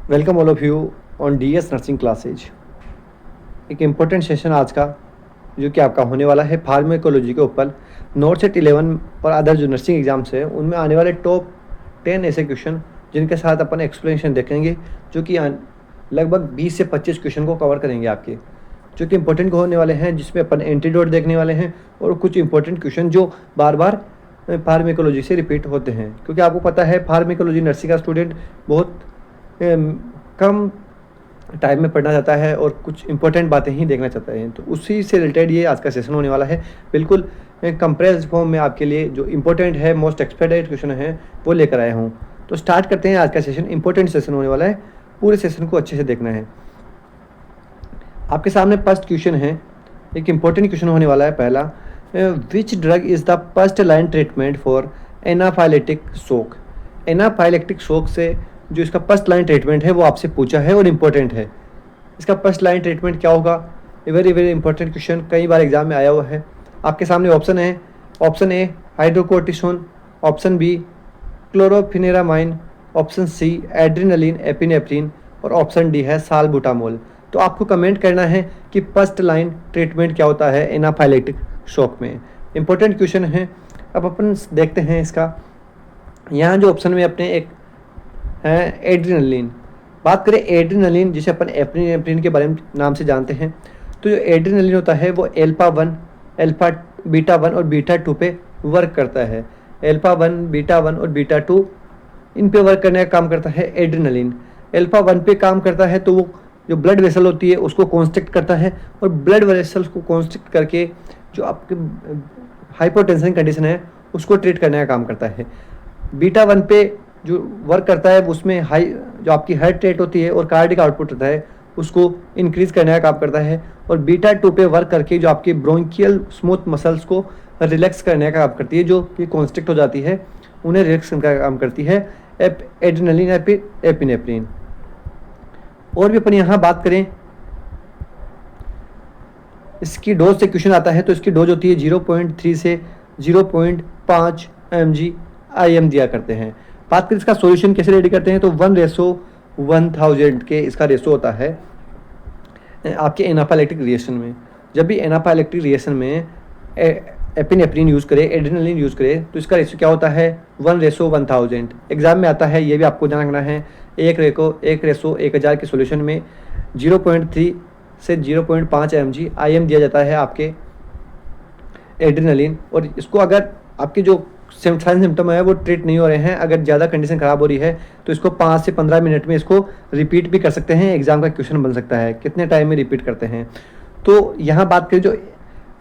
Welcome all of you on DS nursing classes. एक important session आज का जो कि आपका होने वाला है फार्मेकोलॉजी के ऊपर। नोट सेट 11 और अदर जो नर्सिंग एग्जाम्स हैं उनमें आने वाले टॉप 10 ऐसे क्वेश्चन जिनके साथ अपन एक्सप्लेनेशन देखेंगे, जो कि लगभग 20 से 25 क्वेश्चन को कवर करेंगे आपके, जो कि इंपॉर्टेंट होने वाले हैं, जिसमें अपन एंटीडोट देखने वाले हैं और कुछ इंपॉर्टेंट क्वेश्चन जो बार बार फार्मेकोलॉजी से रिपीट होते हैं। क्योंकि आपको पता है फार्मेकोलॉजी नर्सिंग का स्टूडेंट बहुत कम टाइम में पढ़ना चाहता है और कुछ इंपॉर्टेंट बातें ही देखना चाहता है, तो उसी से रिलेटेड ये आज का सेशन होने वाला है। बिल्कुल कंप्रेस्ड फॉर्म में आपके लिए जो इंपॉर्टेंट है, मोस्ट एक्सपेक्टेड क्वेश्चन है वो लेकर आया हूँ। तो स्टार्ट करते हैं आज का सेशन। इंपॉर्टेंट सेशन होने वाला है, पूरे सेशन को अच्छे से देखना है। आपके सामने फर्स्ट क्वेश्चन है, एक इंपॉर्टेंट क्वेश्चन होने वाला है। पहला, which drug is the first line treatment for anaphylactic shock. Anaphylactic shock से जो इसका फर्स्ट लाइन ट्रीटमेंट है वो आपसे पूछा है और इम्पोर्टेंट है। इसका फर्स्ट लाइन ट्रीटमेंट क्या होगा? वेरी वेरी इंपॉर्टेंट क्वेश्चन, कई बार एग्जाम में आया हुआ है। आपके सामने ऑप्शन है, option A hydrocortisone, option B chlorpheniramine, option C adrenaline epinephrine और ऑप्शन डी है साल्बुटामोल। तो आपको कमेंट करना है कि फर्स्ट लाइन ट्रीटमेंट क्या होता है एनाफाइलेटिक शॉक में। इंपॉर्टेंट क्वेश्चन है। अब अपन देखते हैं इसका। यहाँ जो ऑप्शन में अपने एक है एड्रेनलिन। बात करें एड्रेनलिन, जिसे अपन एपिनेफ्रिन के बारे में नाम से जानते हैं, तो जो एड्रेनलिन होता है वो अल्फा 1, अल्फा बीटा 1 और बीटा 2 पे वर्क करता है। अल्फा 1, बीटा 1 और बीटा 2 इन पे वर्क करने का काम करता है एड्रेनलिन। अल्फा 1 पे काम करता है तो वो जो ब्लड वेसल होती है उसको कॉन्स्ट्रिक्ट करता है, और ब्लड वेसल्स को कॉन्स्ट्रिक्ट करके जो आपके हाइपोटेंशन कंडीशन है उसको ट्रीट करने का काम करता है। बीटा 1 पे जो वर्क करता है उसमें हाई जो आपकी हार्ट रेट होती है और कार्डिक आउटपुट होता है उसको इंक्रीज करने का काम करता है। और बीटा 2 पे वर्क करके जो आपकी ब्रोंकियल स्मूथ मसल्स को रिलैक्स करने का काम करती है, जो कि कॉन्स्ट्रिक्ट हो जाती है उन्हें रिलैक्स करने का काम करती है एड्रेनलिन एपिनेफ्रिन। और भी अपन यहाँ बात करें इसकी डोज से क्वेश्चन आता है, तो इसकी डोज होती है 0.3 से 0.5 mg IM दिया करते हैं। बात करें इसका सॉल्यूशन कैसे रेडी करते हैं, तो 1:1000 के इसका रेशो होता है आपके एनाफाइलेक्टिक रिएक्शन में। जब भी एनाफाइलेक्टिक रिएक्शन में एपिनेफ्रिन यूज़ करें, एड्रेनलिन यूज़ करें, तो इसका रेशो क्या होता है 1:1000। एग्जाम में आता है, ये भी आपको ध्यान रखना है। एक रेशो 1000 के सॉल्यूशन में 0.3 से 0.5 mg IM दिया जाता है आपके एड्रेनलिन। और इसको अगर आपके जो साइन सिम्टम है वो ट्रीट नहीं हो रहे हैं, अगर ज़्यादा कंडीशन ख़राब हो रही है, तो इसको 5 से 15 मिनट में इसको रिपीट भी कर सकते हैं। एग्जाम का क्वेश्चन बन सकता है कितने टाइम में रिपीट करते हैं। तो यहाँ बात करें जो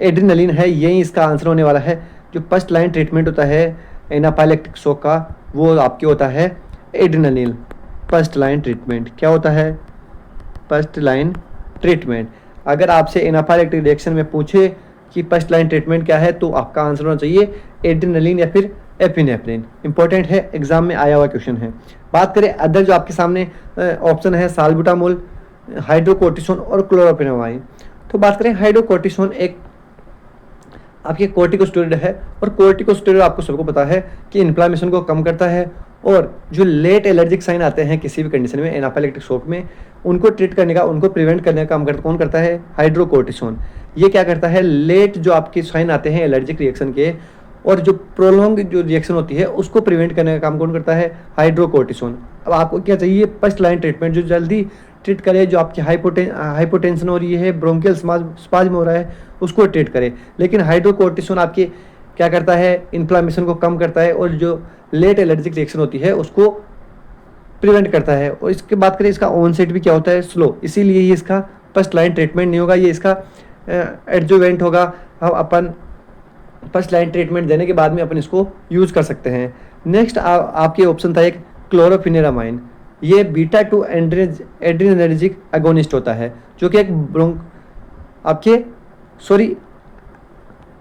एड्रेनलिन है, यही इसका आंसर होने वाला है। जो फर्स्ट लाइन ट्रीटमेंट होता है एनाफाइलेक्टिक शॉक का वो आपके होता है एड्रेनलिन। फर्स्ट लाइन ट्रीटमेंट क्या होता है? First line treatment. अगर आपसे एनाफाइलेक्टिक रिएक्शन में पूछे कि फर्स्ट लाइन ट्रीटमेंट क्या है, तो आपका आंसर होना चाहिए एड्रेनलिन या फिर एपिनेफ्रिन। इंपॉर्टेंट है, एग्जाम में आया हुआ क्वेश्चन है। बात करें अदर जो आपके सामने ऑप्शन है साल्बुटामोल, हाइड्रोकोर्टिसोन और क्लोरोफेनामाइन। तो बात करें हाइड्रोकोर्टिसोन एक आपके कोर्टिकोस्टेरॉइड है, और कोर्टिकोस्टेरॉइड आपको सबको पता है कि इन्फ्लामेशन को कम करता है, और जो लेट एलर्जिक साइन आते हैं किसी भी कंडीशन में एनाफाइलेक्टिक शॉक में, उनको ट्रीट करने का, उनको प्रिवेंट करने का काम कौन करता है? हाइड्रोकोर्टिसोन। ये क्या करता है, लेट जो आपके साइन आते हैं एलर्जिक रिएक्शन के और जो प्रोलॉन्ग जो रिएक्शन होती है उसको प्रिवेंट करने का काम कौन करता है? हाइड्रोकोर्टिसोन। अब आपको क्या चाहिए? फर्स्ट लाइन ट्रीटमेंट जो जल्दी ट्रीट करे, जो आपकी हाइपोटेंशन हो रही है, ब्रोंकियल स्पाज्म हो रहा है, उसको ट्रीट करे। लेकिन हाइड्रोकोर्टिसोन आपके क्या करता है? इन्फ्लामेशन को कम करता है और जो लेट एलर्जिक रिएक्शन होती है उसको प्रिवेंट करता है। और इसके बात करें इसका ऑनसेट भी क्या होता है? स्लो। इसीलिए ये इसका फर्स्ट लाइन ट्रीटमेंट नहीं होगा, ये इसका एडजुवेंट होगा। हम अपन फर्स्ट लाइन ट्रीटमेंट देने के बाद में अपन इसको यूज़ कर सकते हैं। नेक्स्ट आपके ऑप्शन था एक क्लोरोफिनेरामाइन। ये बीटा 2 एड्रेनर्जिक एगोनिस्ट होता है, जो कि एक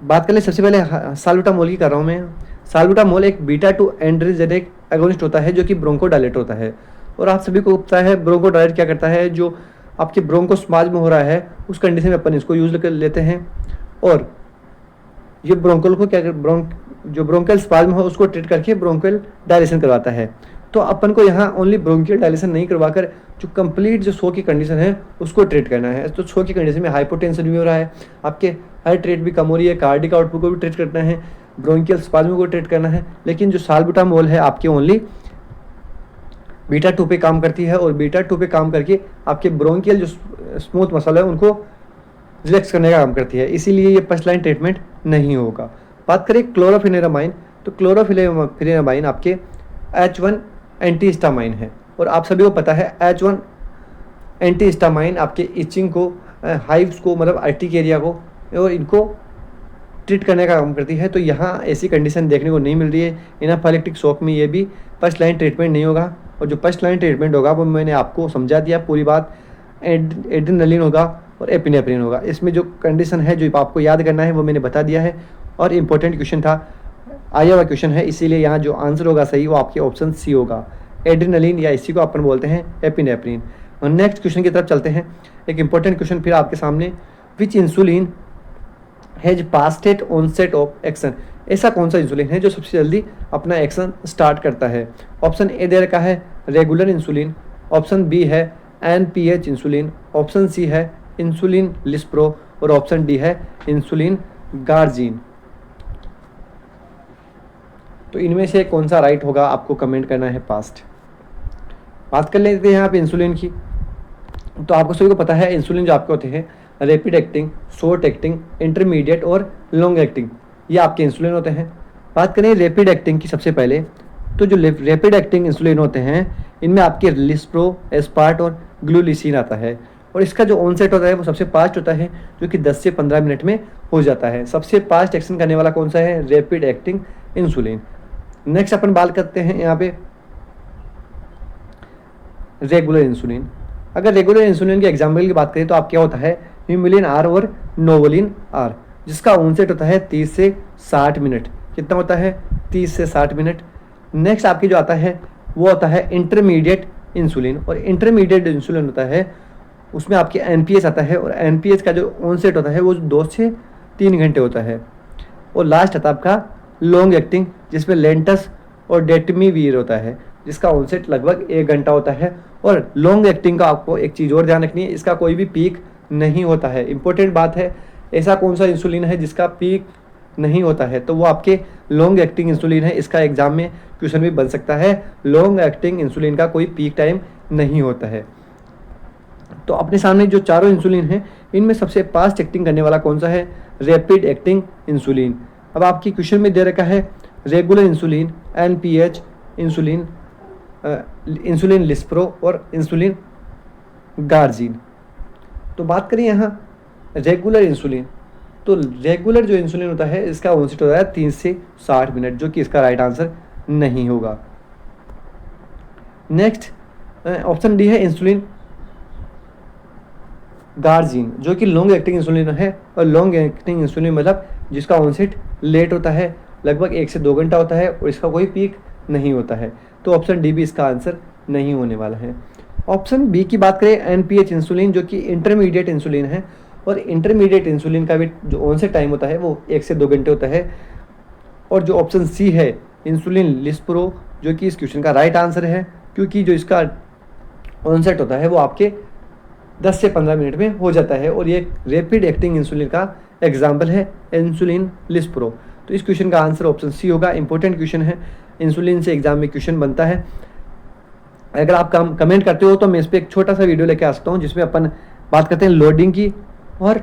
बात कर ले सबसे पहले साल्बुटामोल की कर रहा हूँ मैं। साल्बुटामोल एक बीटा 2 एड्रेनर्जिक एगोनिस्ट होता है जो कि ब्रोंकोडायलेटर होता है। और आप सभी को पता है ब्रोंकोडायलेटर क्या करता है, जो आपके ब्रोंकोस्पाज्म हो रहा है उस कंडीशन में अपन इसको यूज़ कर लेते हैं। और ये ब्रोंकल को जो ब्रोंकल स्पाज्म हो उसको ट्रीट करके ब्रोंकल डायलेशन करवाता है। तो अपन को यहाँ ओनली ब्रोंकियल डायलेशन नहीं करवाकर जो कंप्लीट जो शो की कंडीशन है उसको ट्रीट करना है। तो शो की कंडीशन में हाइपोटेंशन भी हो रहा है, आपके हार्ट रेट भी कम हो रही है, कार्डिक आउटपुट को भी ट्रीट करना है, ब्रोंकियल स्पाज्म को ट्रीट करना है, लेकिन जो साल्बुटामोल है आपके ओनली बीटा 2 पे काम करती है और बीटा 2 पे काम करके आपके ब्रोंकियल जो स्मूथ मसल है उनको रिलैक्स करने का काम करती है, इसीलिए ये फर्स्ट लाइन ट्रीटमेंट नहीं होगा। बात करें क्लोरोफेनेरामाइन, तो क्लोरोफेनेरामाइन आपके H1 एंटीहिस्टामाइन है और आप सभी को पता है H1 एंटीहिस्टामाइन आपके इचिंग को, हाइव्स को, मतलब अर्टिकेरिया को और इनको ट्रीट करने का काम करती है। तो यहाँ ऐसी कंडीशन देखने को नहीं मिल रही है। एनाफाइलेक्टिक शॉक में ये भी फर्स्ट लाइन ट्रीटमेंट नहीं होगा और जो फर्स्ट लाइन ट्रीटमेंट होगा वो मैंने आपको समझा दिया पूरी बात, एड्रेनालिन होगा और एपिनेफ्रिन होगा। इसमें जो कंडीशन है जो आपको याद करना है वो मैंने बता दिया है और इम्पोर्टेंट क्वेश्चन था, आया हुआ क्वेश्चन है, इसीलिए यहाँ जो आंसर होगा सही वो आपके ऑप्शन सी होगा, एड्रेनालिन, या इसी को अपन बोलते हैं एपिनेफ्रिन। और नेक्स्ट क्वेश्चन की तरफ चलते हैं। एक इंपॉर्टेंट क्वेश्चन फिर आपके सामने, which insulin has fastest onset of action, ऐसा कौन सा इंसुलिन है जो सबसे जल्दी अपना एक्शन स्टार्ट करता है। ऑप्शन ए दे रखा है रेगुलर इंसुलिन, ऑप्शन बी है NPH इंसुलिन, ऑप्शन सी है इंसुलिन लिस्प्रो और ऑप्शन डी है इंसुलिन गार्जिन। तो इनमें से कौन सा राइट होगा आपको कमेंट करना है फास्ट। बात कर लेते हैं यहाँ पे इंसुलिन की। तो आपको सभी को पता है इंसुलिन जो आपके होते हैं rapid acting, short acting, intermediate और लॉन्ग एक्टिंग, ये आपके इंसुलिन होते हैं। बात करें रैपिड एक्टिंग की सबसे पहले, तो जो रैपिड एक्टिंग इंसुलिन होते हैं इनमें आपके लिस्प्रो, एस्पार्ट और ग्लूलिसिन आता है और इसका जो ऑनसेट होता है वो सबसे फास्ट होता है जो कि 10 से 15 मिनट में हो जाता है। सबसे फास्ट एक्शन करने वाला कौन सा है, रैपिड एक्टिंग इंसुलिन। नेक्स्ट अपन बात करते हैं यहाँ पे रेगुलर इंसुलिन। अगर रेगुलर इंसुलिन के एग्जाम्पल की बात करें तो आप क्या होता है ह्यूमिलिन आर और नोवलिन आर, जिसका ऑनसेट होता है 30 से 60 मिनट। कितना होता है, 30 से 60 मिनट। नेक्स्ट आपकी जो आता है वो होता है इंटरमीडिएट इंसुलिन और इंटरमीडिएट इंसुलिन होता है उसमें आपके NPH आता है और NPH का जो ऑनसेट होता है वो 2 से 3 घंटे होता है। और लास्ट आता है आपका लॉन्ग एक्टिंग जिसमें लेंटस और डेटमीवीर होता है जिसका ऑनसेट लगभग 1 घंटा होता है। और लॉन्ग एक्टिंग का आपको एक चीज़ और ध्यान रखनी है, इसका कोई भी पीक नहीं होता है। इंपॉर्टेंट बात है, ऐसा कौन सा इंसुलिन है जिसका पीक नहीं होता है, तो वो आपके लॉन्ग एक्टिंग इंसुलिन है। इसका एग्जाम में क्वेश्चन भी बन सकता है, लॉन्ग एक्टिंग इंसुलिन का कोई पीक टाइम नहीं होता है। तो अपने सामने जो चारों इंसुलिन हैं इनमें सबसे फास्ट एक्टिंग करने वाला कौन सा है, रैपिड एक्टिंग इंसुलिन। अब आपकी क्वेश्चन में दे रखा है regular insulin, NPH insulin, insulin lispro और इंसुलिन गार्जिन। तो बात करें यहाँ रेगुलर इंसुलिन, तो रेगुलर जो इंसुलिन होता है इसका ऑनसेट होता है 30 से 60 मिनट, जो कि इसका राइट आंसर नहीं होगा। नेक्स्ट ऑप्शन डी है इंसुलिन गार्जिन, जो कि लॉन्ग एक्टिंग इंसुलिन है और लॉन्ग एक्टिंग इंसुलिन मतलब जिसका ऑनसेट लेट होता है, लगभग 1 से 2 घंटा होता है और इसका कोई पीक नहीं होता है। तो ऑप्शन डी भी इसका आंसर नहीं होने वाला है। ऑप्शन बी की बात करें NPH इंसुलिन, जो कि इंटरमीडिएट इंसुलिन है और इंटरमीडिएट इंसुलिन का भी जो ऑनसेट टाइम होता है वो 1 से 2 घंटे होता है। और जो ऑप्शन सी है इंसुलिन लिस्प्रो, जो कि इस क्वेश्चन का राइट आंसर है, क्योंकि जो इसका ऑनसेट होता है वो आपके 10 से 15 मिनट में हो जाता है और ये रैपिड एक्टिंग इंसुलिन का एग्जाम्पल है इंसुलिन लिस्प्रो। तो इस क्वेश्चन का आंसर ऑप्शन सी होगा। इंपॉर्टेंट क्वेश्चन है, इंसुलिन से एग्जाम में क्वेश्चन बनता है। अगर आप कमेंट करते हो तो मैं इस पर एक छोटा सा वीडियो लेके आ सकता हूँ जिसमें अपन बात करते हैं लोडिंग की, और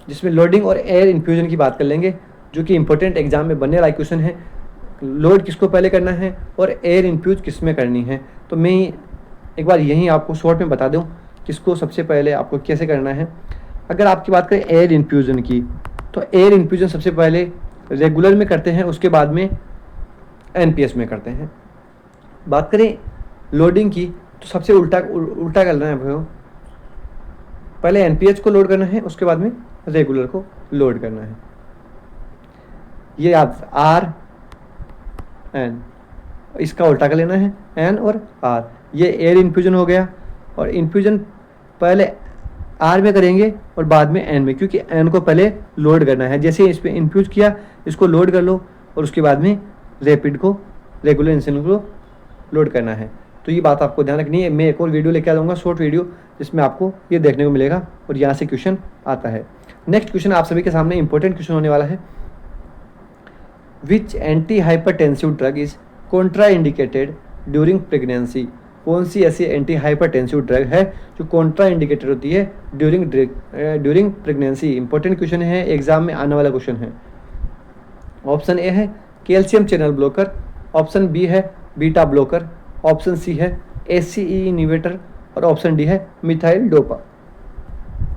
जिसमें लोडिंग और एयर इन्फ्यूजन की बात कर लेंगे, जो कि इंपॉर्टेंट एग्जाम में बनने वाला क्वेश्चन है। लोड किसको पहले करना है और एयर इन्फ्यूज किस में करनी है, तो मैं एक बार यहीं आपको शॉर्ट में बता दूं किसको सबसे पहले आपको कैसे करना है। अगर आपकी बात करें एयर इन्फ्यूजन की, तो एयर इन्फ्यूजन सबसे पहले रेगुलर में करते हैं, उसके बाद में NPS में करते हैं। बात करें लोडिंग की तो सबसे उल्टा करना है भाइयों, पहले NPH को लोड करना है, उसके बाद में रेगुलर को लोड करना है। ये याद RN, इसका उल्टा कर लेना है N और R। ये एयर इन्फ्यूजन हो गया और इन्फ्यूजन पहले R में करेंगे और बाद में N में, क्योंकि N को पहले लोड करना है। जैसे इस पर इन्फ्यूज किया, इसको लोड कर लो और उसके बाद में रेपिड को, रेगुलर इंसुलिन को लोड करना है। तो ये बात आपको ध्यान रखनी है। मैं एक और वीडियो लेके आ जाऊँगा, शॉर्ट वीडियो, जिसमें आपको ये देखने को मिलेगा और यहाँ से क्वेश्चन आता है। नेक्स्ट क्वेश्चन आप सभी के सामने इंपॉर्टेंट क्वेश्चन होने वाला है। Which anti hypertensive drug is Contra indicated during pregnancy? कौन सी ऐसी एंटी हाइपरटेंसिव ड्रग है जो कॉन्ट्रा इंडिकेटेड होती है ड्यूरिंग प्रेगनेंसी? इंपॉर्टेंट क्वेश्चन है, एग्जाम में आने वाला क्वेश्चन है। ऑप्शन ए है calcium channel blocker, option B है बीटा ब्लॉकर, ऑप्शन सी है एसीई इनहिबिटर और ऑप्शन डी है मिथाइल डोपा।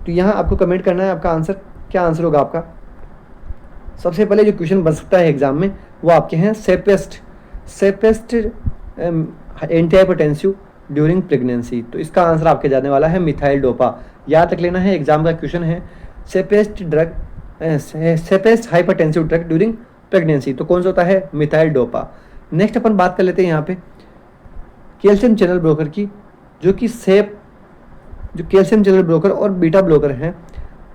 तो यहाँ आपको कमेंट करना है आपका आंसर, क्या आंसर होगा आपका। सबसे पहले जो क्वेश्चन बन सकता है एग्जाम में वो आपके हैं सेपेस्ट एंटी हाइपरटेंसिव ड्यूरिंग प्रेगनेंसी। तो इसका आंसर आपके जाने वाला है मिथाइल डोपा। याद रख लेना है, एग्जाम का क्वेश्चन है सेपेस्ट हाइपरटेंसिव ड्रग ड्यूरिंग प्रेगनेंसी। तो कौन सा होता है? Methyl dopa. नेक्स्ट अपन बात कर लेते हैं यहाँ पे कैल्शियम चैनल ब्लॉकर की, जो कैल्शियम चैनल ब्लॉकर और बीटा ब्लॉकर हैं,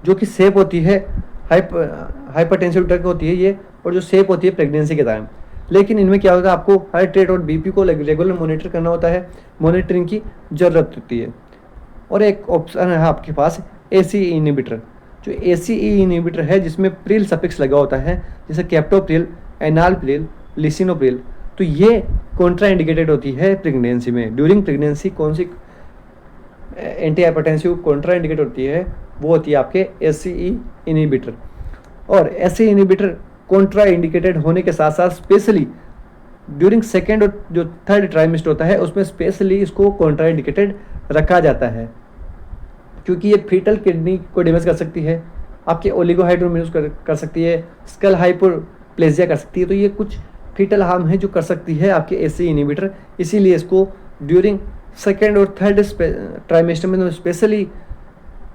जो कि सेप होती है हाइपरटेंसिव ड्रग होती है ये, और जो सेप होती है प्रेगनेंसी के टाइम। लेकिन इनमें क्या होता है, आपको हार्ट रेट और बीपी को रेगुलर मॉनिटर करना होता है, मॉनिटरिंग की ज़रूरत होती है। और एक ऑप्शन है आपके पास एसी इनहिबिटर। जो एसी इनहिबिटर है जिसमें प्रिल सफिक्स लगा होता है, जैसे कैप्टोप्रिल, एनालप्रिल, लिसिनोप्रिल। तो ये कॉन्ट्रा इंडिकेटेड होती है प्रेगनेंसी में। ड्यूरिंग प्रेगनेंसी कौन सी एंटी हाइपरटेंसिव कॉन्ट्रा इंडिकेट होती है? वो होती है आपके एसीई इनहिबिटर। और एसी इनहिबिटर कॉन्ट्रा इंडिकेटेड होने के साथ साथ स्पेशली ड्यूरिंग सेकेंड और जो थर्ड ट्राइमेस्टर होता है उसमें स्पेशली इसको कॉन्ट्रा इंडिकेटेड रखा जाता है, क्योंकि ये फीटल किडनी को डैमेज कर सकती है, आपके ओलिगोहाइड्रोमिनस कर सकती है, स्कल हाइपोप्लेजिया कर सकती है। तो ये कुछ फीटल हार्म है जो कर सकती है आपके एसी इनहिबिटर। इसीलिए इसको ड्यूरिंग सेकेंड और थर्ड ट्राइमेस्टर में स्पेशली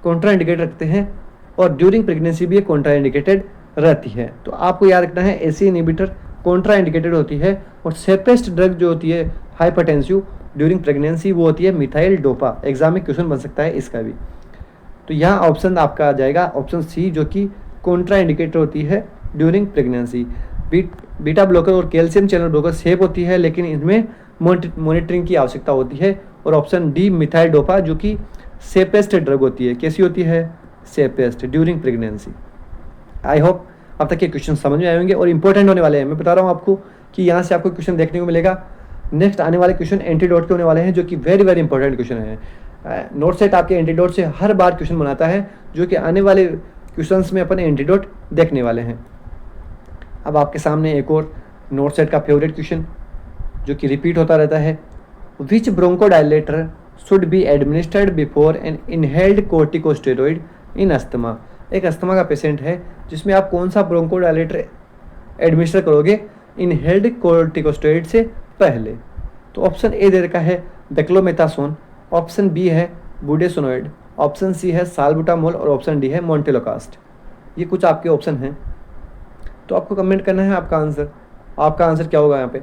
कॉन्ट्रा इंडिकेट रखते हैं, और ड्यूरिंग प्रेगनेंसी भी ये कॉन्ट्रा इंडिकेटेड रहती है। तो आपको याद रखना है एसी इनहिबिटर कॉन्ट्रा इंडिकेटेड होती है, और सेफेस्ट ड्रग जो होती है हाइपरटेंसिव ड्यूरिंग प्रेगनेंसी वो होती है मिथाइल डोपा। एग्जाम में क्वेश्चन बन सकता है इसका भी। तो यहाँ ऑप्शन आपका आ जाएगा ऑप्शन सी, जो कि कॉन्ट्रा इंडिकेटर होती है ड्यूरिंग प्रेगनेंसी। बीटा ब्लॉकर और कैल्शियम चैनल ब्लॉकर सेफ होती है, लेकिन इनमें मॉनिटरिंग की आवश्यकता होती है। और ऑप्शन डी मिथाइल डोपा, जो कि सेफेस्ट ड्रग होती है। कैसी होती है? Safest during pregnancy. I hope अब तक ये क्वेश्चन समझ में आए होंगे और इंपॉर्टेंट होने वाले हैं। मैं बता रहा हूँ आपको कि यहाँ से आपको क्वेश्चन देखने को मिलेगा। नेक्स्ट आने वाले क्वेश्चन एंटीडोट के होने वाले हैं, जो कि वेरी वेरी इंपॉर्टेंट क्वेश्चन है। नोट सेट आपके एंटीडोट से हर बार क्वेश्चन बनाता है, जो कि आने वाले क्वेश्चंस में अपन एंटीडोट देखने वाले हैं। अब आपके सामने एक और नोट सेट का फेवरेट क्वेश्चन जो कि रिपीट होता रहता है। Which bronchodilator should be administered before an inhaled corticosteroid in asthma? एक अस्थमा का पेशेंट है जिसमें आप कौन सा ब्रोंकोडायलेटर एडमिनिस्टर करोगे इनहेल्ड कोर्टिकोस्टेरॉइड से पहले? तो ऑप्शन ए दे रखा है डेक्लोमेथासोन, ऑप्शन बी है बुडेसोनोइड, ऑप्शन सी है साल्बुटामोल और ऑप्शन डी है मोन्टेलोकास्ट। ये कुछ आपके ऑप्शन हैं, तो आपको कमेंट करना है आपका आंसर क्या होगा यहाँ पे।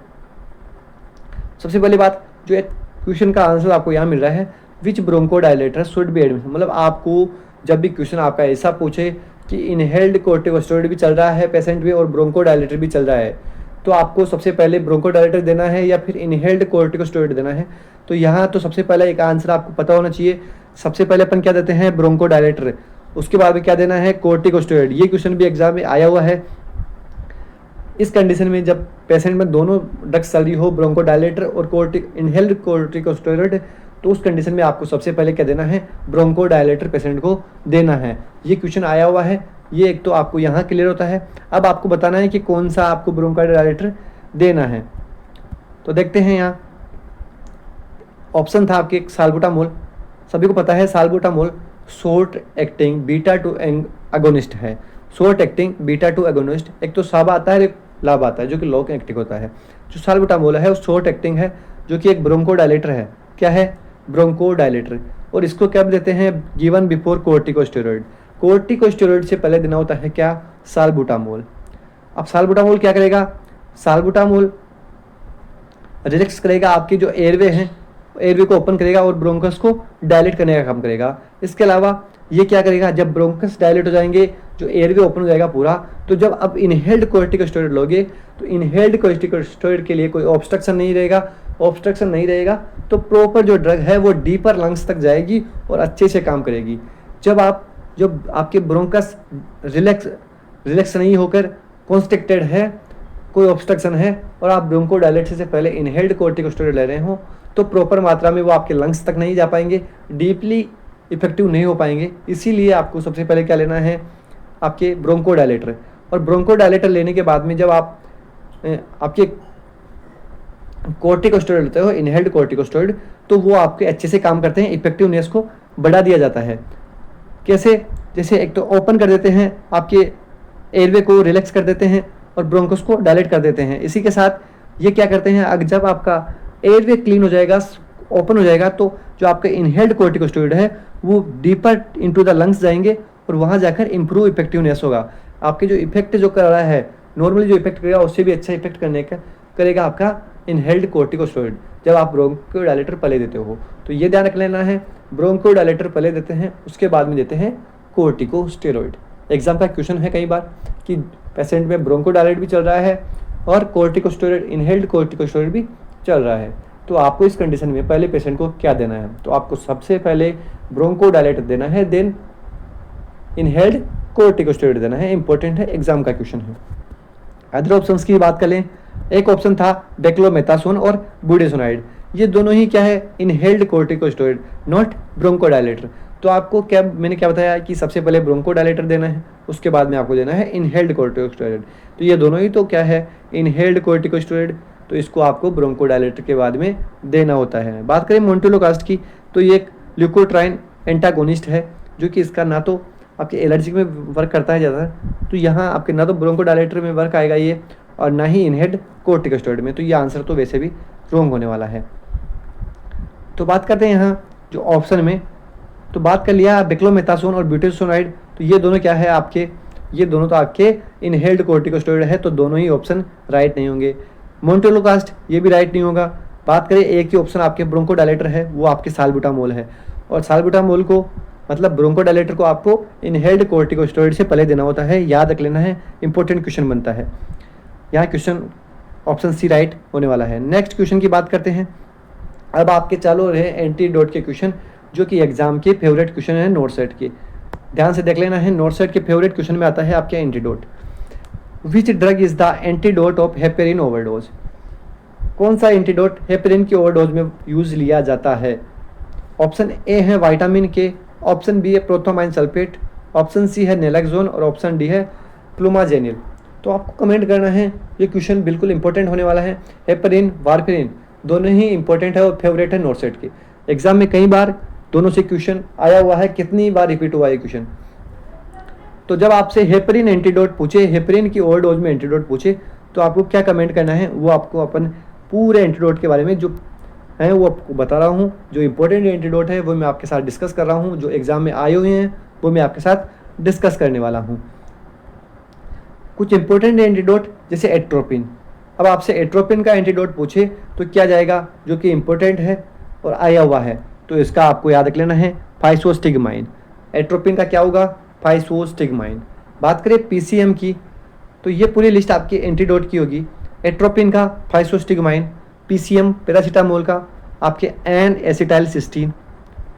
सबसे पहली बात, जो एक क्वेश्चन का आंसर आपको यहाँ मिल रहा है which bronchodilator should B admission, मतलब आपको जब भी क्वेश्चन आपका ऐसा पूछे कि इनहेल्ड कोर्टिकोस्टेरॉइड भी चल रहा है पेशेंट में और ब्रोंकोडायलेटर भी चल रहा है, तो आपको सबसे पहले ब्रोंकोडायलेटर देना है या फिर इनहेल्ड कोर्टिकोस्टेरॉइड देना है। तो यहाँ तो सबसे पहले एक आंसर आपको पता होना चाहिए। सबसे पहले अपन क्या देते हैं? ब्रोंकोडायलेटर, उसके बाद में क्या देना है? कोर्टिकोस्टेरॉइड। ये क्वेश्चन भी एग्जाम में आया हुआ है। इस कंडीशन में जब पेशेंट में दोनों ड्रग्स चल रही हो, ब्रोंकोडायलेटर और इनहेल्ड कोर्टिकोस्टेरॉइड, तो उस कंडीशन में आपको सबसे पहले क्या देना है? ब्रोंकोडायलेटर पेशेंट को देना है। ये क्वेश्चन आया हुआ है, ये एक तो आपको यहाँ क्लियर होता है। अब आपको बताना है कि कौन सा आपको ब्रोंकोडायलेटर देना है। तो देखते हैं, यहाँ ऑप्शन था आपके साल्बुटामोल। सभी को पता है salbutamol short acting beta 2 agonist है। शॉर्ट एक्टिंग बीटा 2 एगोनिस्ट, एक तो साबा आता है, एक लाभ आता है, जो कि लॉन्ग एक्टिंग होता है। जो साल्बुटामोल है वो शॉर्ट एक्टिंग है, जो कि एक ब्रोंकोडायलेटर है। क्या है? ब्रोंकोडायलेटर। और इसको क्या देते हैं? Given before corticosteroid. कोर्टिकोस्टेरॉइड से पहले देना होता है क्या? साल्बुटामोल। अब साल्बुटामोल क्या करेगा? साल्बुटामोल रिलैक्स करेगा आपकी जो एयरवे है, एयरवे को ओपन करेगा और ब्रोंकस को डायलेट करने का काम करेगा। इसके अलावा ये क्या करेगा? जब ब्रोंकस डायलेट हो जाएंगे, जो एयरवे ओपन हो जाएगा पूरा, तो जब अब इनहेल्ड कोर्टिकोस्टेरॉइड लोगे तो इनहेल्ड कोर्टिकोस्टेरॉइड के लिए कोई ऑब्स्ट्रक्शन नहीं रहेगा, ऑब्स्ट्रक्शन नहीं रहेगा तो प्रॉपर जो ड्रग है वो डीपर लंग्स तक जाएगी और अच्छे से काम करेगी। जब आपके ब्रोंकस रिलैक्स नहीं होकर कॉन्स्ट्रिक्टेड है, कोई ऑब्स्ट्रक्शन है और आप ब्रोंकोडायलेटर से पहले इनहेल्ड कोर्टिकोस्टेरॉइड ले रहे हो तो प्रॉपर मात्रा में वो आपके लंग्स तक नहीं जा पाएंगे, डीपली इफेक्टिव नहीं हो पाएंगे। इसीलिए आपको सबसे पहले क्या लेना है, आपके ब्रोंकोडायलेटर। और ब्रोंकोडायलेटर लेने के बाद में जब आप आपके कोर्टिकोस्टेरॉइड लेते हो, इनहेल्ड कोर्टिकोस्टेरॉइड, तो वो आपके अच्छे से काम करते हैं, इफेक्टिवनेस को बढ़ा दिया जाता है। कैसे? जैसे एक तो ओपन कर देते हैं, आपके एयरवे को रिलैक्स कर देते हैं और ब्रोंकोस को डायलेट कर देते हैं। इसी के साथ ये क्या करते हैं, अगर जब आपका एयरवे क्लीन हो जाएगा, ओपन हो जाएगा, तो जो आपका इनहेल्ड कोर्टिकोस्टेरॉइड है वो डीपर इनटू द लंग्स जाएंगे और वहाँ जाकर इंप्रूव इफेक्टिवनेस होगा। आपके जो इफेक्ट जो कर रहा है, नॉर्मली जो इफेक्ट करेगा उससे भी अच्छा इफेक्ट करेगा आपका इनहेल्ड कोर्टिकोस्टेरॉइड जब आप ब्रोंकोडायलेटर पहले देते हो। तो ये ध्यान रख लेना है, ब्रोंकोडायलेटर पहले देते हैं, उसके बाद में देते हैं कोर्टिकोस्टेरॉइड। एग्जाम का क्वेश्चन है कई बार कि पेशेंट में ब्रोंकोडायलेट भी चल रहा है और कोर्टिकोस्टेरॉइड, इनहेल्ड कोर्टिकोस्टेरॉइड भी चल रहा है, तो आपको इस कंडीशन में पहले पेशेंट को क्या देना है? तो आपको सबसे पहले ब्रोंकोडायलेटर देना है, देन इनहेल्ड कोर्टिकोस्टेरॉइड देना है। इंपॉर्टेंट है, एग्जाम का क्वेश्चन है। अदर ऑप्शंस की बात कर लें, एक ऑप्शन था डेक्लोमेथासोन और बुडेसोनाइड। ये दोनों ही क्या है, इनहेल्ड कोर्टिकोस्टेरॉइड, नॉट ब्रोंकोडायलेटर। तो आपको मैंने क्या बताया कि सबसे पहले ब्रोंकोडायलेटर देना है, उसके बाद में आपको देना है इनहेल्ड कोर्टिकोस्टेरॉइड। तो ये दोनों ही तो क्या है, इनहेल्ड कोर्टिकोस्टेरॉइड, तो इसको आपको ब्रोंकोडायलेटर के बाद में देना होता है। बात करें मोन्टेलोकास्ट की, तो ये एक ल्यूकोट्राइन एंटागोनिस्ट है, जो कि इसका ना तो आपके एलर्जी में वर्क करता है ज़्यादा, तो यहाँ आपके ना तो ब्रोंकोडायलेटर में वर्क आएगा ये और ना ही इनहेल्ड कोर्टिकोस्टेरॉइड में, तो ये आंसर तो वैसे भी रॉन्ग होने वाला है। तो बात करते हैं यहाँ जो ऑप्शन में, तो बात कर लिया डेक्लोमेथासोन और ब्यूटेसोनाइड, तो ये दोनों क्या है आपके, ये दोनों तो आपके इनहेल्ड कोर्टिकोस्टेरॉइड है, तो दोनों ही ऑप्शन राइट नहीं होंगे। मोन्टेलोकास्ट ये भी राइट नहीं होगा। बात करें एक ही ऑप्शन आपके ब्रोंकोडायलेटर है, वो आपके साल्बुटामोल है, और साल्बुटामोल को मतलब ब्रोंकोडायलेटर को आपको इनहेल्ड कोर्टिकोस्टेरॉइड से पहले देना होता है, याद रख लेना है, इंपॉर्टेंट क्वेश्चन बनता है। यहाँ क्वेश्चन ऑप्शन सी राइट होने वाला है। नेक्स्ट क्वेश्चन की बात करते हैं। अब आपके चालू रहे एंटीडोट के क्वेश्चन, जो कि एग्जाम के फेवरेट क्वेश्चन है नोट सेट के। ध्यान से देख लेना है, नोट सेट के फेवरेट क्वेश्चन में आता है आपके antidote. Which drug is the antidote of heparin overdose? कौन सा एंटीडोट हेपेरिन की ओवरडोज में यूज लिया जाता है? ऑप्शन ए है विटामिन के, ऑप्शन बी है प्रोथोमाइन सल्फेट, ऑप्शन सी है नेलेक्सोन और ऑप्शन डी है प्लूमाजेनिल। तो आपको कमेंट करना है, ये क्वेश्चन बिल्कुल इंपॉर्टेंट होने वाला है। हेपेरिन, वारफेरिन दोनों ही इंपॉर्टेंट है और फेवरेट है नोट सेट के। एग्जाम में कई बार दोनों से क्वेश्चन आया हुआ है, कितनी बार रिपीट हुआ है क्वेश्चन। तो जब आपसे हेपेरिन एंटीडोट पूछे, हेपेरिन की ओवरडोज में एंटीडोट पूछे, तो आपको क्या कमेंट करना है, वो आपको अपन पूरे एंटीडोट के बारे में जो है वो आपको बता रहा हूँ। जो इंपॉर्टेंट एंटीडोट है वो मैं आपके साथ डिस्कस कर रहा हूँ, जो एग्जाम में आए हुए हैं वो मैं आपके साथ डिस्कस करने वाला हूँ। कुछ इंपॉर्टेंट एंटीडोट जैसे एट्रोपिन। अब आपसे एट्रोपिन का एंटीडोट पूछे तो क्या जाएगा, जो कि इंपॉर्टेंट है और आया हुआ है, तो इसका आपको याद रख लेना है फाइसोस्टिग्माइन। एट्रोपिन का क्या होगा, फाइसोस्टिग्माइन। बात करें पीसीएम की, तो ये पूरी लिस्ट आपकी एंटीडोट की होगी। एट्रोपिन का फाइसोस्टिग्माइन, पीसीएम पैरासीटामोल का आपके एन एसिटाइलसिस्टीन।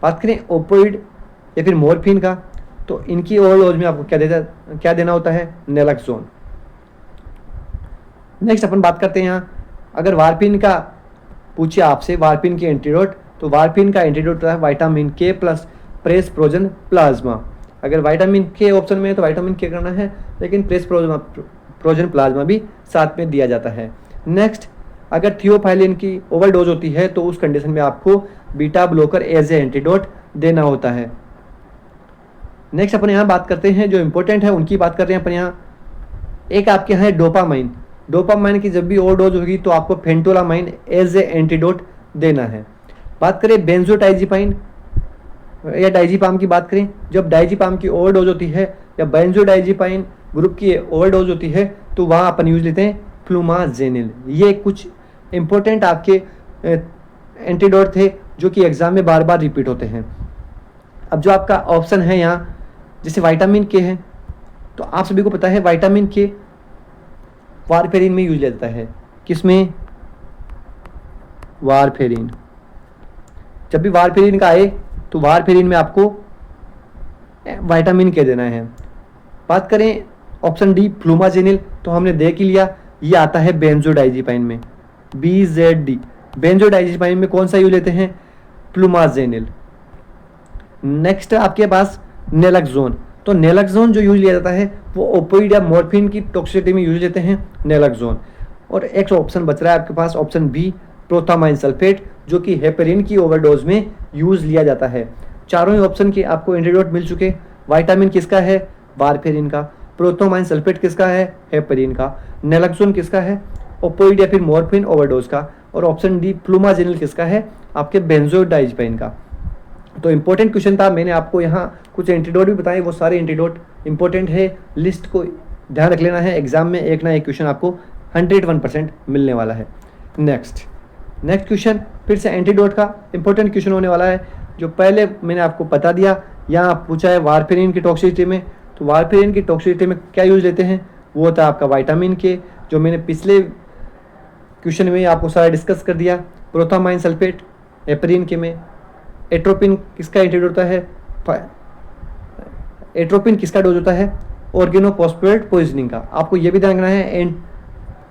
बात करें ओपोइड या फिर मॉर्फिन का, तो इनकी ओवरडोज में आपको क्या देना होता है, नेलेक्सोन। नेक्स्ट अपन बात करते हैं यहाँ, अगर वारफिन का पूछे आपसे वारफिन की एंटीडोट, तो वारफिन का एंटीडोट है विटामिन के प्लस प्रेसप्रोजन प्लाज्मा। अगर विटामिन के ऑप्शन में है तो विटामिन के करना है, लेकिन प्रोजन प्लाज्मा भी साथ में दिया जाता है। नेक्स्ट, अगर थियोफाइलिन की ओवरडोज होती है तो उस कंडीशन में आपको beta blocker as a antidote देना होता है। नेक्स्ट अपन यहाँ बात करते हैं जो इंपॉर्टेंट है उनकी बात कर रहे हैं अपन यहाँ। एक आपके यहाँ है डोपामाइन। डोपामाइन की जब भी ओवरडोज होगी तो आपको फेंटोलामाइन एज ए एंटीडोट देना है। बात करें बेंजोडाइजिपाइन या डाइजिपाम की बात करें, जब डाइजिपाम की ओवरडोज होती है या बेंजोडाइजिपाइन ग्रुप की ओवरडोज होती है तो वहाँ अपन यूज लेते हैं फ्लूमाजेनिल। ये कुछ इंपॉर्टेंट आपके एंटीडोट थे जो कि एग्जाम में बार बार रिपीट होते हैं। अब जो आपका ऑप्शन है यहाँ, जैसे विटामिन के है, तो आप सभी को पता है विटामिन के वारफेरिन में यूज लेता है, किसमें, वारफेरिन। जब भी वारफेरिन का आए तो वारफेरिन में आपको विटामिन के देना है। बात करें ऑप्शन डी फ्लूमाजेनिल, तो हमने देख ही लिया, ये आता है बेंजोडाइजिपाइन में, BZD। बेंजोडाइजिपाइन में कौन सा यूज लेते हैं? फ्लूमाजेनिल। नेक्स्ट आपके पास नेलक्सोन, तो नेलक्सोन जो यूज लिया जाता है वो ओपियोइड या मॉर्फिन की टॉक्सिसिटी में यूज लेते हैं नेलक्सोन। और एक ऑप्शन बच रहा है आपके पास, ऑप्शन बी प्रोथामाइन सल्फेट, जो कि हेपेरिन की ओवरडोज में यूज लिया जाता है। चारों ही ऑप्शन के आपको एंटीडोट मिल चुके। विटामिन किसका है? वारफेरिन का। प्रोथामाइन सल्फेट किसका है? हेपेरिन का। नेलक्सोन किसका है? ओपियोइड या फिर मॉर्फिन ओवरडोज का। और ऑप्शन डी फ्लूमाजेनिल किसका है? आपके बेंजोडाइजिपाइन का। तो इंपॉर्टेंट क्वेश्चन था, मैंने आपको यहाँ कुछ एंटीडोट भी बताए, वो सारे एंटीडोट इंपॉर्टेंट है, लिस्ट को ध्यान रख लेना है, एग्जाम में एक ना एक क्वेश्चन आपको 101% मिलने वाला है। नेक्स्ट क्वेश्चन फिर से एंटीडोट का इंपॉर्टेंट क्वेश्चन होने वाला है, जो पहले मैंने आपको बता दिया। यहाँ पूछा है वारफेरिन की टॉक्सिसिटी में, तो वारफेरिन की टॉक्सिसिटी में क्या यूज लेते हैं? वो होता है आपका विटामिन के, जो मैंने पिछले क्वेश्चन में आपको सारा डिस्कस कर दिया। प्रोथामाइन सल्फेट हेपेरिन के में। एट्रोपिन किसका एंटीडोट होता है? एट्रोपिन किसका डोज होता है? ऑर्गेनोफॉस्फेट पॉइजनिंग का। आपको ये भी ध्यान रखना है,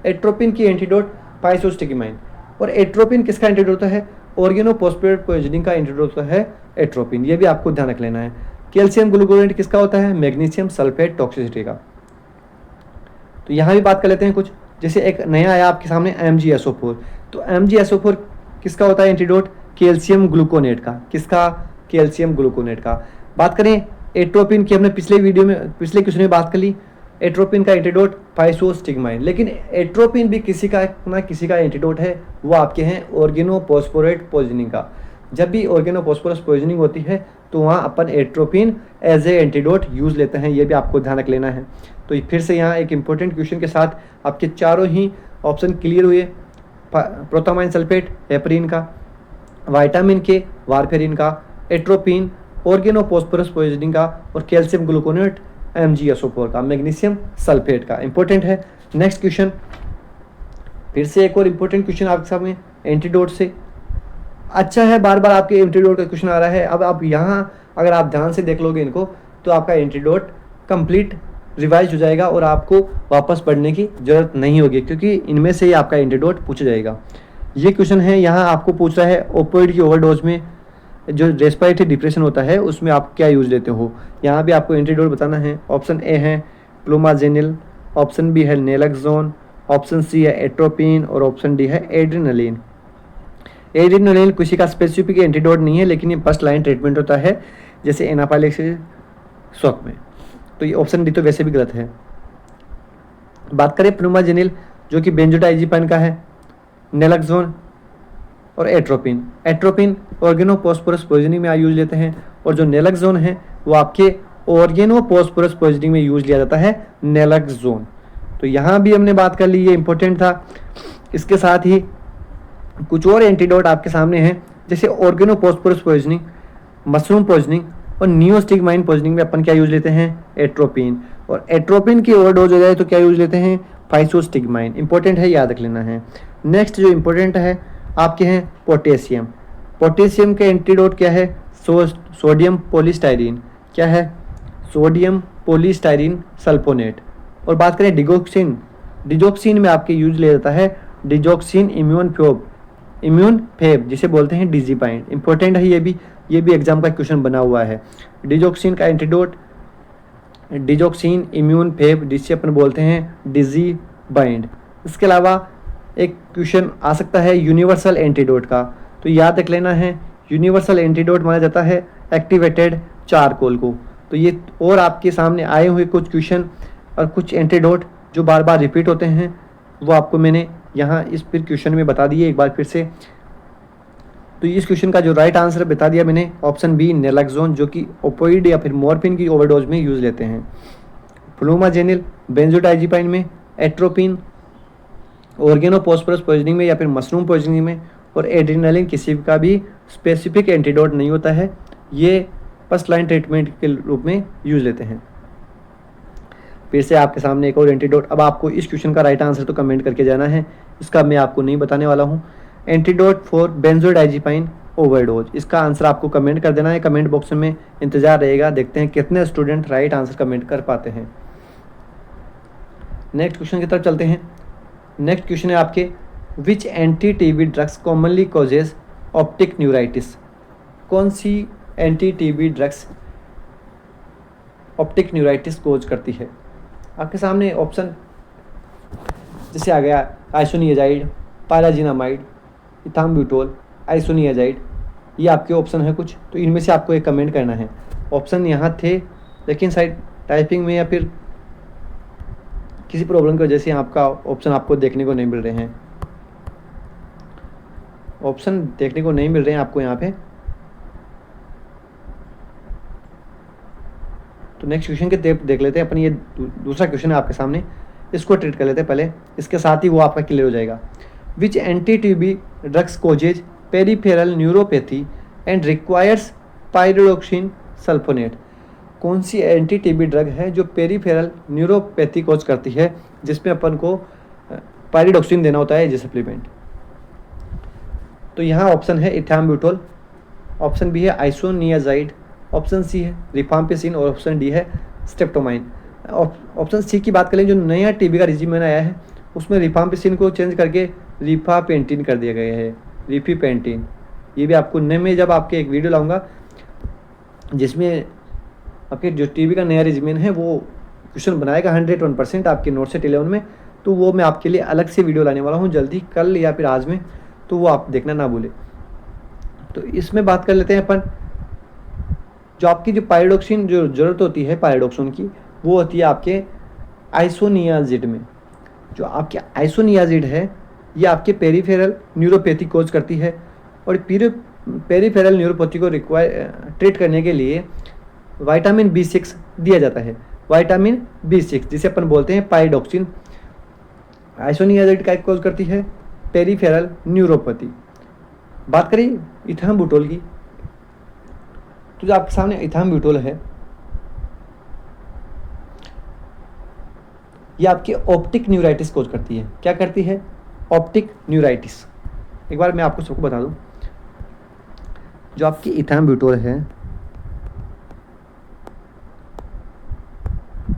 एट्रोपिन की एंटीडोट पाइसोस्टिग्माइन। और एट्रोपिन किसका एंटीडोट होता है? ऑर्गेनोफॉस्फेट पॉइजनिंग का एंटीडोट होता है एट्रोपिन। ये भी आपको ध्यान रख लेना है। कैल्शियम ग्लूकोनेट किसका होता है? मैग्नीशियम सल्फेट टॉक्सिसिटी का। तो यहाँ भी बात कर लेते हैं कुछ, जैसे एक नया आया आपके सामने MgSO4। तो MgSO4 किसका होता है एंटीडोट? कैल्शियम ग्लूकोनेट का। किसका? कैल्शियम ग्लूकोनेट का। बात करें एट्रोपिन की, हमने पिछले क्वेश्चन में बात कर ली। एट्रोपिन का एंटीडोट पाइसोस्टिग्माइन, लेकिन एट्रोपिन भी किसी का ना किसी का एंटीडोट है, वो आपके हैं ऑर्गेनोफॉस्फोरेट पॉइजनिंग का। जब भी ऑर्गेनोफॉस्फोरस पॉइजनिंग होती है तो वहाँ अपन atropine as a antidote use लेते हैं, ये भी आपको ध्यान रख लेना है। तो फिर से यहाँ एक इंपॉर्टेंट क्वेश्चन के साथ आपके चारों ही ऑप्शन क्लियर हुए। प्रोथामाइन सल्फेट हेपेरिन का, विटामिन के वारफेरिन का, एट्रोपिन ऑर्गेनोफॉस्फोरस पॉइजनिंग का, और कैल्शियम ग्लूकोनेट MgSO4 का, मैग्नीशियम सल्फेट का। इंपॉर्टेंट है। नेक्स्ट क्वेश्चन फिर से एक और इंपॉर्टेंट क्वेश्चन आपके सामने एंटीडोट से। अच्छा है, बार बार आपके एंटीडोट का क्वेश्चन आ रहा है। अब आप यहाँ अगर आप ध्यान से देख लोगे इनको, तो आपका एंटीडोट कंप्लीट रिवाइज हो जाएगा और आपको वापस पढ़ने की जरूरत नहीं होगी, क्योंकि इनमें से ही आपका एंटीडोट पूछा जाएगा। ये क्वेश्चन है, यहाँ आपको पूछ रहा है ओपियोइड की ओवरडोज में जो रेस्पिरेटरी डिप्रेशन होता है उसमें आप क्या यूज लेते हो। यहाँ भी आपको एंटीडोट बताना है। ऑप्शन ए है फ्लूमाजेनिल, ऑप्शन बी है नेलक्सोन, ऑप्शन सी है एट्रोपिन, और ऑप्शन डी है एड्रेनालिन। एड्रेनालिन किसी का स्पेसिफिक एंटीडोट नहीं है, लेकिन ये फर्स्ट लाइन ट्रीटमेंट होता है, जैसे एनाफाइलेक्सिस शॉक में। तो ये ऑप्शन डी तो वैसे भी गलत है। बात करें फ्लूमाजेनिल, जो कि बेंजोडाइजिपाइन का है, नेलक्सोन और एट्रोपिन ऑर्गेनोफॉस्फोरस पॉइजनिंग में यूज लेते हैं, और जो नेलक्सोन है वो आपके ऑर्गेनोफॉस्फोरस पॉइजनिंग में यूज लिया जाता है नेलक्सोन। तो यहाँ भी हमने बात कर ली, ये इंपॉर्टेंट था। इसके साथ ही कुछ और एंटीडोट आपके सामने हैं, जैसे ऑर्गेनोफॉस्फोरस पॉइजनिंग, मशरूम पॉइजनिंग और नियोस्टिग्माइन पॉइजनिंग में अपन क्या यूज लेते हैं? एट्रोपिन। और एट्रोपिन की ओवरडोज हो जाए तो क्या यूज लेते हैं? पाइसोस्टिग्माइन। इंपॉर्टेंट है, याद रख लेना है। नेक्स्ट जो इंपॉर्टेंट है आपके हैं पोटेशियम। पोटेशियम के एंटीडोट क्या है? Sodium polystyrene. क्या है? Sodium polystyrene sulfonate. और बात करें डिजोक्सिन में आपके यूज लिया जाता है डिजोक्सिन इम्यून फेब, जिसे बोलते हैं डिजीबाइंड। इंपॉर्टेंट है ये भी एग्जाम का क्वेश्चन बना हुआ है। डिजोक्सिन का एंटीडोट डिजोक्सिन इम्यून फेब, जिसे अपन बोलते हैं डिजीबाइंड। इसके अलावा एक क्वेश्चन आ सकता है यूनिवर्सल एंटीडोट का, तो याद रख लेना है यूनिवर्सल एंटीडोट माना जाता है एक्टिवेटेड चारकोल को। तो ये और आपके सामने आए हुए कुछ क्वेश्चन और कुछ एंटीडोट जो बार बार रिपीट होते हैं, वो आपको मैंने यहाँ इस फिर क्वेश्चन में बता दिए एक बार फिर से। तो इस क्वेश्चन का जो राइट आंसर बता दिया मैंने, ऑप्शन बी नेलक्सोन, जो कि ओपियोइड या फिर मॉर्फिन की ओवरडोज में यूज लेते हैं। फ्लूमाजेनिल बेंजोडाइजिपाइन में, एट्रोपिन ऑर्गेनोफॉस्फोरस पॉइजनिंग में या फिर मशरूम पॉइजनिंग में, और एड्रेनालिन किसी का भी स्पेसिफिक एंटीडोट नहीं होता है, ये फर्स्ट लाइन ट्रीटमेंट के रूप में यूज लेते हैं। फिर से आपके सामने एक और एंटीडोट। अब आपको इस क्वेश्चन का राइट आंसर तो कमेंट करके जाना है, इसका मैं आपको नहीं बताने वाला हूँ। Antidote for benzodiazepine overdose. इसका आंसर आपको कमेंट कर देना है, कमेंट बॉक्स में इंतजार रहेगा। देखते हैं कितने स्टूडेंट राइट आंसर कमेंट कर पाते हैं। नेक्स्ट क्वेश्चन की तरफ चलते हैं। नेक्स्ट क्वेश्चन है आपके, which anti TB drugs commonly causes optic neuritis. कौन सी anti TB drugs optic neuritis cause करती है? आपके सामने ऑप्शन जैसे आ गया आइसोनियाजाइड, पायराजिनामाइड, इथाम्ब्यूटोल, आइसोनियाजाइड, ये आपके ऑप्शन है कुछ, तो इनमें से आपको एक कमेंट करना है। ऑप्शन यहाँ थे लेकिन शायद टाइपिंग में या फिर किसी प्रॉब्लम की वजह से आपका ऑप्शन आपको देखने को नहीं मिल रहे हैं, ऑप्शन देखने को नहीं मिल रहे हैं आपको यहाँ पे। तो नेक्स्ट क्वेश्चन के देख लेते हैं अपन। ये दूसरा क्वेश्चन है आपके सामने, इसको ट्रीट कर लेते हैं पहले, इसके साथ ही वो आपका क्लियर हो जाएगा। Which anti TB drugs causes peripheral neuropathy and requires pyridoxine sulfonate. कौन सी एंटी टीबी ड्रग है जो पेरीफेरल न्यूरोपैथी कोज करती है, जिसमें अपन को पायरोडोक्सिन देना होता है एज ए सप्लीमेंट? तो यहाँ ऑप्शन है इथाम्ब्यूटोल, ऑप्शन बी है आइसोनियाजाइड, ऑप्शन सी है रिफाम्पिसिन और ऑप्शन डी है स्ट्रेप्टोमाइन। ऑप्शन सी की बात करें, जो नया टीबी का रिजीमेन आया है उसमें रिफाम्पिसिन को चेंज करके रिफापेंटिन कर दिया गया है, रिफीपेंटिन। ये भी आपको नए में जब आपके एक वीडियो लाऊंगा जिसमें आपके जो टीबी का नया रिजीमेन है वो क्वेश्चन बनाएगा 101% आपके नोट सेट 11 में, तो वो मैं आपके लिए अलग से वीडियो लाने वाला हूँ जल्दी, कल या फिर आज में, तो वो आप देखना ना भूले। तो इसमें बात कर लेते हैं अपन, जो आपकी जो पायरोडोक्सिन जो ज़रूरत होती है पायरोडोक्सिन की, वो होती है आपके आइसोनियाजिड में। जो आपके आइसोनियाजिड है ये आपके पेरीफेरल न्यूरोपैथी कोज करती है, और पेरीफेरल न्यूरोपैथी को ट्रीट करने के लिए विटामिन B6 दिया जाता है, विटामिन B6 जिसे अपन बोलते हैं पायरोडोक्सिन। आइसोनियाजिड का कोज करती है पेरीफेरल न्यूरोपैथी। बात करें इथाम्ब्यूटोल की, तो जो आपके सामने इथाम्ब्यूटोल है ये आपकी ऑप्टिक न्यूराइटिस कोज करती है। क्या करती है? Optic neuritis. एक बार मैं आपको सबको बता दूं, जो आपकी इथाम्ब्यूटोल है,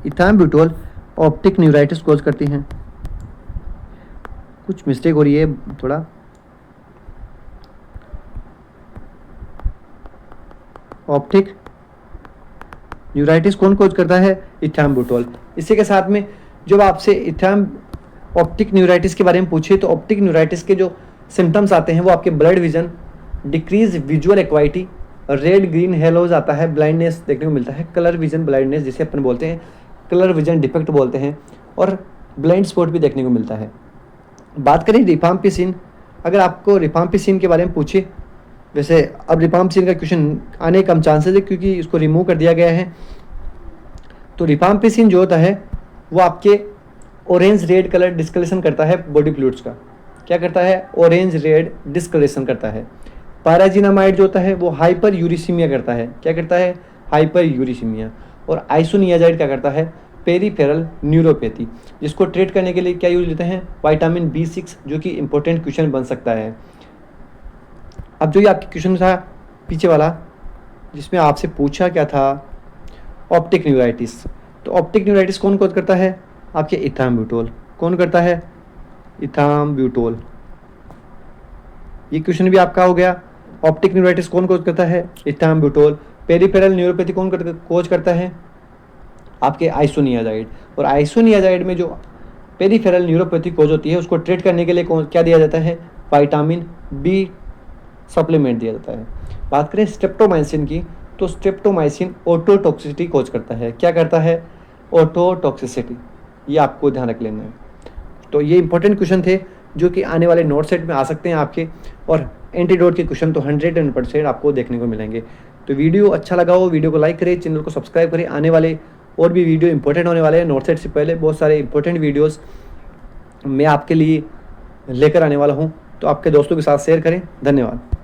इथाम्ब्यूटोल ऑप्टिक न्यूराइटिस कोज करती हैं। कुछ मिस्टेक हो रही है थोड़ा, ऑप्टिक न्यूराइटिस कौन कोज करता है? इथाम्ब्यूटोल। इसी के साथ में जब आपसे ऑप्टिक न्यूराइटिस के बारे में पूछे तो ऑप्टिक न्यूराइटिस के जो सिम्टम्स आते हैं वो आपके blurred vision, decrease visual acuity, red green halos आता है, ब्लाइंडनेस देखने को मिलता है, कलर विजन ब्लाइंडनेस जिसे अपन बोलते हैं कलर विजन डिफेक्ट बोलते हैं, और ब्लाइंड स्पॉट भी देखने को मिलता है। बात करें रिफाम्पिसिन, अगर आपको रिफाम्पिसिन के बारे में पूछे, वैसे अब रिफाम्पिसिन का क्वेश्चन आने कम चांसेस है क्योंकि इसको रिमूव कर दिया गया है। तो रिफाम्पिसिन जो होता है वो आपके ऑरेंज रेड कलर डिस्कलेशन करता है बॉडी फ्लूइड्स का। क्या करता है? ऑरेंज रेड डिस्कलेशन करता है। पैराजिनामाइड जो होता है वो हाइपर यूरिसीमिया करता है। क्या करता है? Hyper uricaemia. और आइसोनियाजाइड क्या करता है? पेरीफेरल न्यूरोपैथी, जिसको ट्रीट करने के लिए क्या यूज लेते हैं? विटामिन B6, जो कि इंपॉर्टेंट क्वेश्चन बन सकता है। अब जो ये आपके क्वेश्चन था पीछे वाला जिसमें आपसे पूछा क्या था? Optic neuritis. तो ऑप्टिक न्यूराइटिस कौन कोज करता है? आपके इथाम्ब्यूटोल। कौन करता है? इथाम्ब्यूटोल। ये क्वेश्चन भी आपका हो गया। ऑप्टिक न्यूराइटिस कौन कोज करता है? इथाम्ब्यूटोल। पेरीफेरल न्यूरोपैथी कौन कोज करता है? आपके आइसोनियाजाइड। और आइसोनियाजाइड में जो पेरीफेरल न्यूरोपैथी कोज होती है उसको ट्रीट करने के लिए क्या दिया जाता है? विटामिन B सप्लीमेंट दिया जाता है। बात करें स्ट्रेप्टोमाइसिन की, तो स्ट्रेप्टोमाइसिन ऑटोटॉक्सिसिटी कोज करता है। क्या करता है? ऑटोटॉक्सिसिटी। ये आपको ध्यान रख लेना है। तो ये इंपॉर्टेंट क्वेश्चन थे जो कि आने वाले नोट सेट में आ सकते हैं आपके, और एंटीडोट के क्वेश्चन तो 100% आपको देखने को मिलेंगे। तो वीडियो अच्छा लगा हो वीडियो को लाइक करें, चैनल को सब्सक्राइब करें। आने वाले और भी वीडियो इंपॉर्टेंट होने वाले हैं। नोट सेट से पहले बहुत सारे इंपॉर्टेंट वीडियोस मैं आपके लिए लेकर आने वाला हूँ, तो आपके दोस्तों के साथ शेयर करें। धन्यवाद।